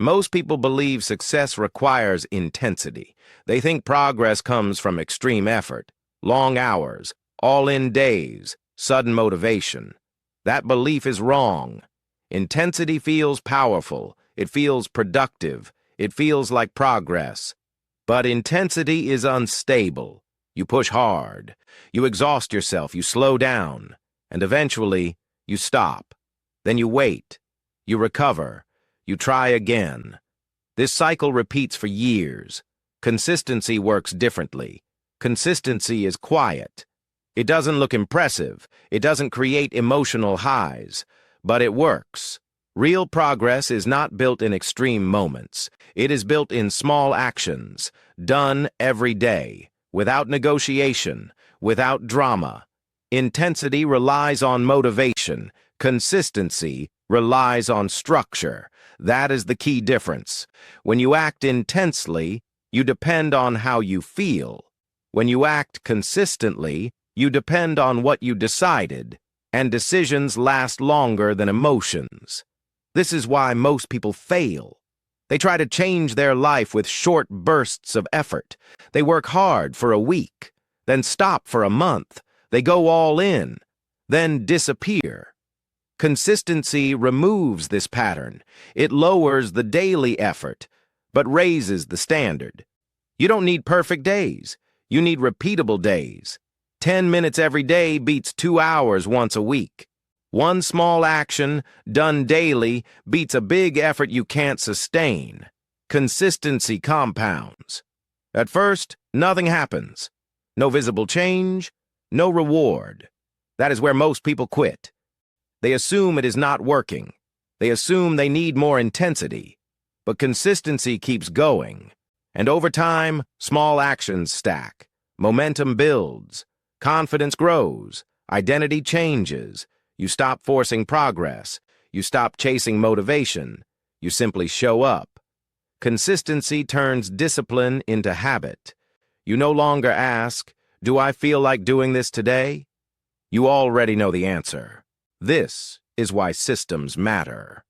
Most people believe success requires intensity. They think progress comes from extreme effort, long hours, all-in days, sudden motivation. That belief is wrong. Intensity feels powerful. It feels productive. It feels like progress. But intensity is unstable. You push hard. You exhaust yourself. You slow down. And eventually, you stop. Then you wait. You recover. You try again. This cycle repeats for years. Consistency works differently. Consistency is quiet. It doesn't look impressive. It doesn't create emotional highs. But it works. Real progress is not built in extreme moments. It is built in small actions, done every day, without negotiation, without drama. Intensity relies on motivation. Consistency relies on structure. That is the key difference. When you act intensely, you depend on how you feel. When you act consistently, you depend on what you decided, and decisions last longer than emotions. This is why most people fail. They try to change their life with short bursts of effort. They work hard for a week, then stop for a month. They go all in, then disappear. Consistency removes this pattern. It lowers the daily effort, but raises the standard. You don't need perfect days. You need repeatable days. 10 minutes every day beats 2 hours once a week. One small action, done daily, beats a big effort you can't sustain. Consistency compounds. At first, nothing happens. No visible change, no reward. That is where most people quit. They assume it is not working. They assume they need more intensity. But consistency keeps going. And over time, small actions stack. Momentum builds. Confidence grows. Identity changes. You stop forcing progress. You stop chasing motivation. You simply show up. Consistency turns discipline into habit. You no longer ask, "Do I feel like doing this today?" You already know the answer. This is why systems matter.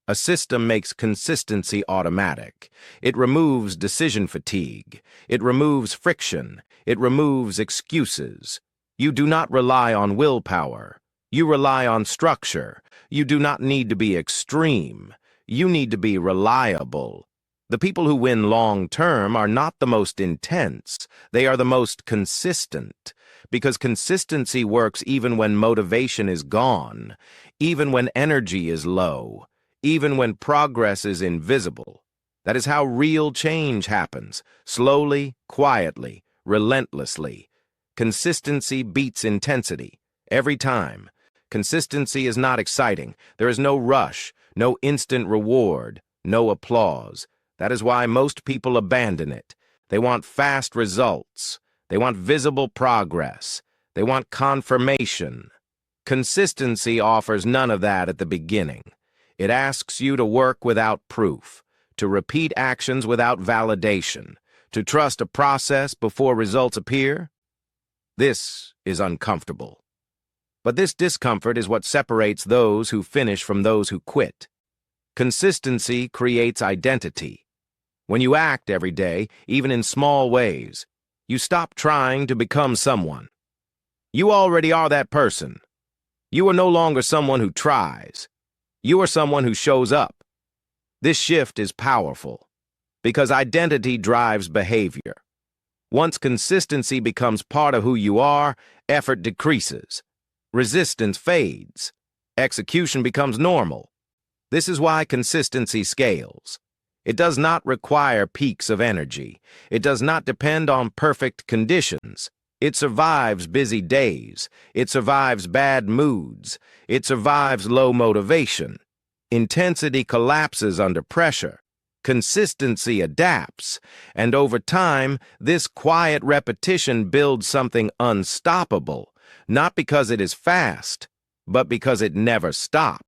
A system makes consistency automatic. It removes decision fatigue. It removes friction. It removes excuses. You do not rely on willpower. You rely on structure. You do not need to be extreme. You need to be reliable. The people who win long-term are not the most intense. They are the most consistent. Because consistency works even when motivation is gone, even when energy is low, even when progress is invisible. That is how real change happens, slowly, quietly, relentlessly. Consistency beats intensity, every time. Consistency is not exciting. There is no rush, no instant reward, no applause. That is why most people abandon it. They want fast results. They want visible progress. They want confirmation. Consistency offers none of that at the beginning. It asks you to work without proof, to repeat actions without validation, to trust a process before results appear. This is uncomfortable. But this discomfort is what separates those who finish from those who quit. Consistency creates identity. When you act every day, even in small ways, you stop trying to become someone. You already are that person. You are no longer someone who tries. You are someone who shows up. This shift is powerful because identity drives behavior. Once consistency becomes part of who you are, effort decreases. Resistance fades. Execution becomes normal. This is why consistency scales. It does not require peaks of energy. It does not depend on perfect conditions. It survives busy days. It survives bad moods. It survives low motivation. Intensity collapses under pressure. Consistency adapts. And over time, this quiet repetition builds something unstoppable, not because it is fast, but because it never stops.